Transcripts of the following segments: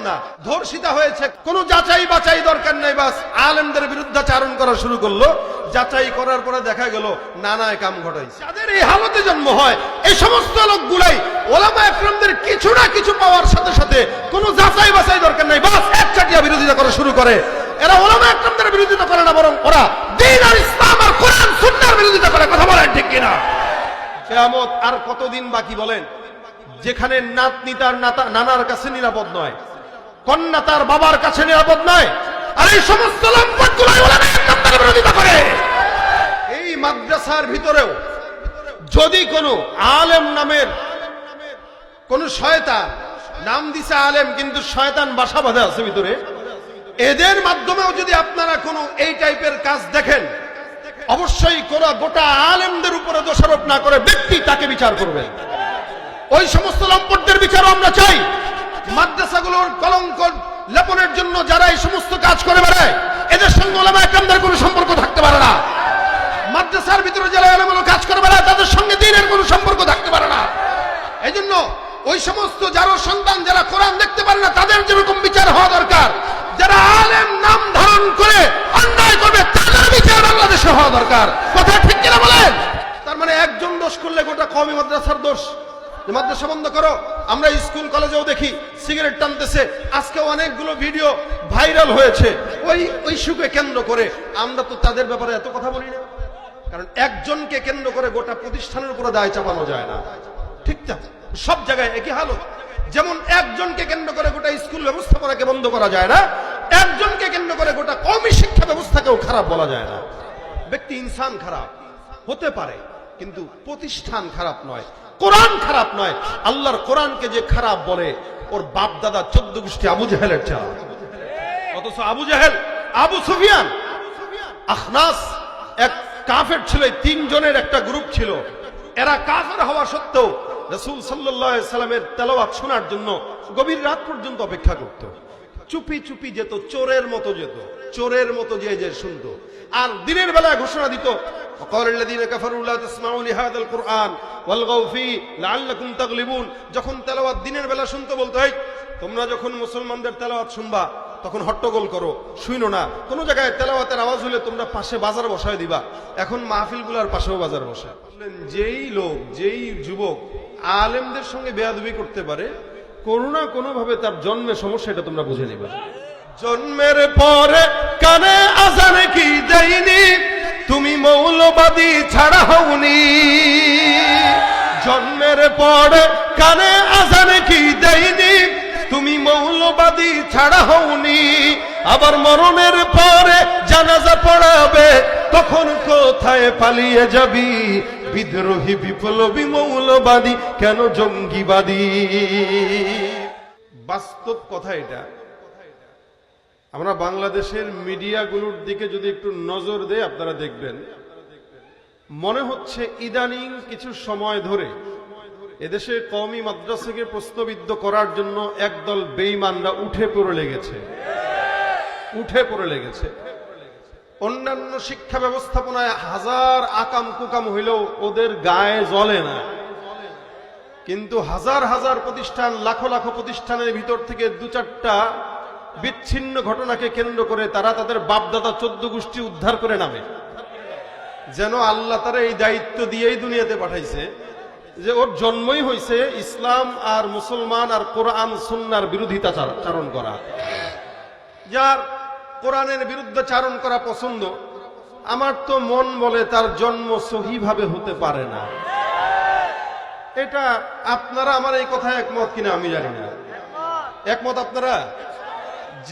না, ধর্ষিতা হয়েছে, কোনো যাচাই বাছাই দরকার নাই, বাস আলেমদের বিরুদ্ধাচারণ করা শুরু করলো। যাচাই করার পরে দেখা গেল নানায় কাম ঘটাইছে। যাদের এই হালতে জন্ম হয়, এই সমস্ত লোকগুলাই ওলামা একরামদের কিছু না কিছু পাওয়ার সাথে সাথে কোনো যাচাই বাছাই দরকার নাই, বাস একচাটিয়া বিরোধিতা করা শুরু করে। এরা ওলামা একরামদের বিরোধিতা করে না, বরং ওরা দ্বীন আর ইসলাম আর কোরআন সুন্নাহর বিরোধিতা করে। কথা বলেন ঠিক কিনা? কিয়ামত আর কতদিন বাকি বলেন? যেখানে নাতনি তার নানার কাছে নিরাপদ নয়, কন্যা তার বাবার কাছে নিরাপদ নয়, আর এই সমস্ত লম্পটগুলো ওলামা একরামদের বিরোধিতা করে। এই মাদ্রাসার ভিতরেও যদি কোনো আলেম নামের কোন শয়তান, নাম দিছে আলেম কিন্তু শয়তান বাসা বাঁধা আছে ভিতরে, এদের মাধ্যমেও যদি আপনারা কোনো এই টাইপের কাজ দেখেন, অবশ্যই কোন গোটা আলেমদের উপরে দোষারোপ না করে ব্যক্তি তাকে বিচার করবেন। ওই সমস্ত লম্পটদের বিচারও আমরা চাই। মাদ্রাসাগুলোর কলঙ্ক লেপনের জন্য যারা এই সমস্ত কাজ করে বেড়ায়, এদের সঙ্গে ওলামা একরামদের কোনো সম্পর্ক থাকতে পারে না। মাদ্রাসার ভিতরে যারা এলোমেলো কাজ করে বেড়ায়, তাদের সঙ্গে দ্বীনের কোনো সম্পর্ক থাকতে পারে না। এই জন্য ওই সমস্ত যারা সন্তান যারা কোরআন দেখতে পারে না, তাদের যেরকম বিচার হওয়া দরকার, যারা আলেম নাম ধারণ করে অন্যায় করবে তাদের বিচার বাংলাদেশে হওয়া দরকার। কথা ঠিক কিনা বলেন? তার মানে একজন দোষ করলে গোটা কওমি মাদ্রাসার দোষ। মাদ্রাসা বন্ধ করো। আমরা স্কুল কলেজেও দেখি সিগারেট টানতেছে, আজকে অনেকগুলো ভিডিও ভাইরাল হয়েছে ওই ইস্যুকে কেন্দ্র করে। আমরা তো তাদের ব্যাপারে এত কথা বলি না, কারণ একজনকে কেন্দ্র করে গোটা প্রতিষ্ঠানের উপরে দায় চাপানো যায় না। ঠিক না? সব জায়গায় একই হালত। যেমন একজনকে কেন্দ্র করে গোটা স্কুল ব্যবস্থাপনাকে বন্ধ করা যায় না, একজনকে কেন্দ্র করে গোটা কওমি শিক্ষা ব্যবস্থাকেও খারাপ বলা যায় না। ব্যক্তি ইনসান খারাপ হতে পারে, কিন্তু প্রতিষ্ঠান খারাপ নয়, কোরআন খারাপ নয়। আল্লাহর কোরআনকে যে খারাপ বলে, ওর বাপ দাদা 14 গোষ্ঠী আবু জাহেলের চাল। অথচ আবু জাহেল, আবু সুফিয়ান, আখনাস এক কাফের ছিল। এই তিনজনের একটা গ্রুপ ছিল। এরা কাফের হওয়া সত্ত্বেও রাসূল সাল্লাল্লাহু আলাইহি সাল্লামের তেলাওয়াত শোনার জন্য গভীর রাত পর্যন্ত অপেক্ষা করত। চুপি চুপি যেত, চোরের মতো যেত, চোরের মতো যে শুনতো। আর দিনের বেলায় ঘোষণা দিত, ওয়াকালাল্লাযীনা কাফারু লা তাসমাউ লিহাযাল কুরআন ওয়ালগাউ ফী লাআল্লাকুম তাগলিবুন। যখন তেলাওয়াত দিনের বেলা শুনতে বলতো, এই তোমরা যখন মুসলমানদের তেলাওয়াত শুনবা তখন হট্টগোল করো, শুইনো না। কোন জায়গায় তেলাওয়াতের আওয়াজ হলে তোমরা পাশে বাজার বসায় দিবা। এখন মাহফিলগুলোর পাশেও বাজার বসায়। যেই লোক, যেই যুবক আলেমদের সঙ্গে বেয়াদবি করতে পারে, কোনো না কোনো ভাবে তার জন্মে সমস্যা, এটা তোমরা বুঝে নিবে। জন্মের পরে কানে আজান কি দেয়নি, তুমি মৌলবাদী ছাড়া হওনি। জন্মের পরে কানে আজান কি দেয়নি, তুমি মৌলবাদী ছাড়া হওনি। আবার মরণের পরে জানাজা পড়াবে, তখন কোথায় পালিয়ে যাবি? বিদ্রোহী বিপ্লবী মৌলবাদী কেন জঙ্গিবাদী? বাস্তব কথা এটা। আমরা বাংলাদেশের মিডিয়াগুলোর দিকে যদি একটু নজর দেই, আপনারা দেখবেন মনে হচ্ছে ইদানিং কিছু সময় ধরে এদেশে কওমি মাদ্রাসাকে প্রশ্নবিদ্ধ করার জন্য একদল বেঈমানরা উঠে পড়ে লেগেছে। অন্যান্য শিক্ষা ব্যবস্থাপনায় হাজার আকাম কুকাম হইলেও ওদের গায়ে জ্বলে না, কিন্তু হাজার হাজার প্রতিষ্ঠান, লাখো লাখো প্রতিষ্ঠানের ভিতর থেকে 2-4টা বিচ্ছিন্ন ঘটনাকে কেন্দ্র করে তারা তাদের বাপদাদা 14 গোষ্ঠী উদ্ধার করে নামে। যেন আল্লাহ তারা এই দায়িত্ব দিয়েই দুনিয়াতে পাঠাইছে যে ওর জন্মই হয়েছে ইসলাম আর মুসলমান আর কোরআন সুন্নাহর বিরোধিতা চারণ করা। যার কোরআনের বিরুদ্ধে চারণ করা পছন্দ, আমার তো মন বলে তার জন্ম সহিভাবে হতে পারে না। এটা আপনারা আমার এই কথায় একমত কিনা আমি জানি না। একমত আপনারা?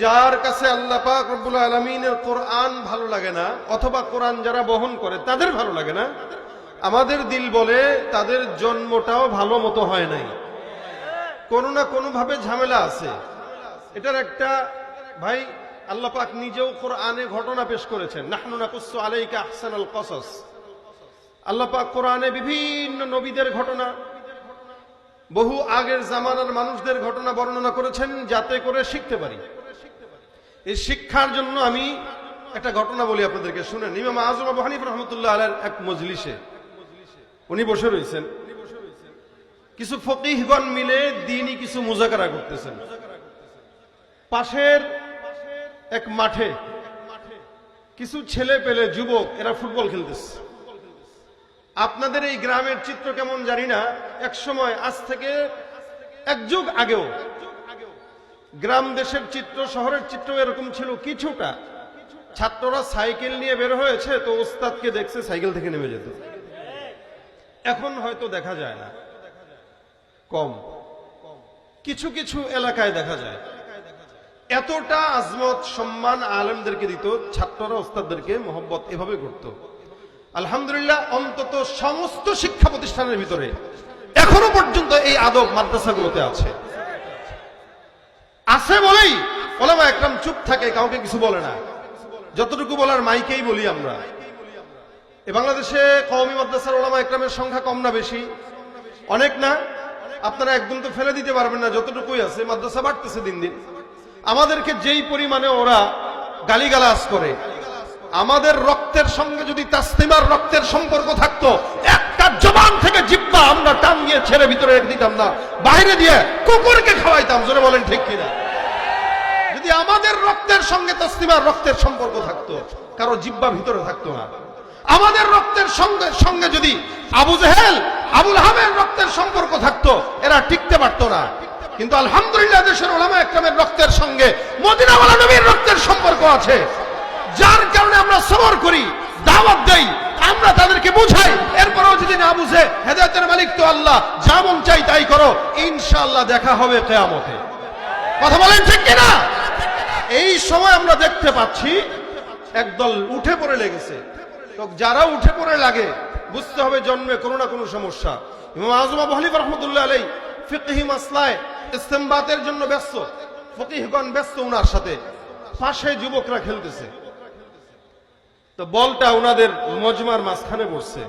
যার কাছে আল্লাহ পাক রব্বুল আলামিনের কোরআন ভালো লাগে না, অথবা কোরআন যারা বহন করে তাদের ভালো লাগে না, আমাদের দিল বলে তাদের জন্মটাও ভালো মতো হয় নাই, কোনো না কোনো ভাবে ঝামেলা আছে। এটার একটা ভাই আল্লাহ পাক নিজেও কোরআনে ঘটনা পেশ করেছেন, নাহনু নাকুসসু আলাইকা আহসানাল কসস। আল্লাহ পাক কোরআনে বিভিন্ন নবীদের ঘটনা, বহু আগের জামানার মানুষদের ঘটনা বর্ণনা করেছেন যাতে করে শিখতে পারি। এই শিক্ষার জন্য আমি একটা ঘটনা বলি আপনাদেরকে, শুনেন। ইমাম আযম আবু হানিফা রাহমাতুল্লাহ আলাইহির এক মজলিসে উনি বসে রয়েছেন, কিছু ফকিহগণ মিলে দ্বীনি কিছু মুযাকারা করতেছেন। পাশের এক মাঠে কিছু ছেলে পেলে যুবক এরা ফুটবল খেলতেছে। আপনাদের এই গ্রামের চিত্র কেমন জানি না, এক সময় আজ থেকে এক যুগ আগেও গ্রাম দেশের চিত্র, শহরের চিত্র এরকম ছিল কিছুটা। ছাত্ররা সাইকেল নিয়ে বের হয়েছে, তো ওস্তাদকে দেখছে সাইকেল থেকে নেমে যেত। এখন হয়তো দেখা যায় না, কম, কিছু কিছু এলাকায় দেখা যায়। এতটা আজমত সম্মান আলেমদেরকে দিত, ছাত্ররা ওস্তাদদেরকে মোহব্বত এভাবে করত। আলহামদুলিল্লাহ, অন্তত সমস্ত শিক্ষা প্রতিষ্ঠানের ভিতরে এখনো পর্যন্ত এই আদব মাদ্রাসাগুলোতে আছে বলেই ওলামা একরাম চুপ থাকে, কাউকে কিছু বলে না। যতটুকু বলার মাইকেই বলি আমরা। এ বাংলাদেশে কওমি মাদ্রাসার ওলামা একরামের সংখ্যা কম না বেশি? অনেক না? আপনারা একদম তো ফেলে দিতে পারবেন না, যতটুকুই আছে। মাদ্রাসা বাড়তেছে দিন দিন। আমাদেরকে যেই পরিমাণে ওরা গালিগালাজ করে, আমাদের রক্তের সঙ্গে যদি তাসলিমার রক্তের সম্পর্ক থাকতো, একটা জবান থেকে জিহ্বা আমরা টান দিয়ে ছেড়ে ভিতরে রেখে দিতাম না, বাইরে দিয়ে কুকুরকে খাওয়াইতাম। জোরে বলেন ঠিক কিনা? যদি আমাদের রক্তের সঙ্গে তাসলিমার রক্তের সম্পর্ক থাকতো, কারো জিহ্বা ভিতরে থাকতো না। আমাদের রক্তের সঙ্গে যদি আবু জেহেল, আবুল হামের রক্তের সম্পর্ক থাকতো, এরা টিকতে পারতো না। কিন্তু আলহামদুলিল্লাহ, দেশের উলামা একরামের রক্তের সঙ্গে মদিনাওয়ালা নবীর রক্তের সম্পর্ক আছে, যার কারণে আমরা সবর করি, দাওয়াত দেই, আমরা তাদেরকে বুঝাই। এরপরেও যদি না বুঝে, হেদায়েতের মালিক তো আল্লাহ, যা মন চাই তাই করো, ইনশাআল্লাহ দেখা হবে কিয়ামতে। কথা বলেন ঠিক কিনা? এই সময় আমরা দেখতে পাচ্ছি একদল উঠে পড়ে লেগেছে। তো যারা উঠে পড়ে লাগে, বুঝতে হবে জন্মে কোনো না কোনো সমস্যা। ইমাম আযম আবু হানিফা রাহমাতুল্লাহ আলাইহি ফিকহি মাসলায় ইসতিমবাতের জন্য ব্যস্ত, ফকিহগণ ব্যস্ত ওনার সাথে। পাশে যুবকরা খেলতেছে, তো বলটা ওনাদের মজমার মাঝখানে পড়ছে।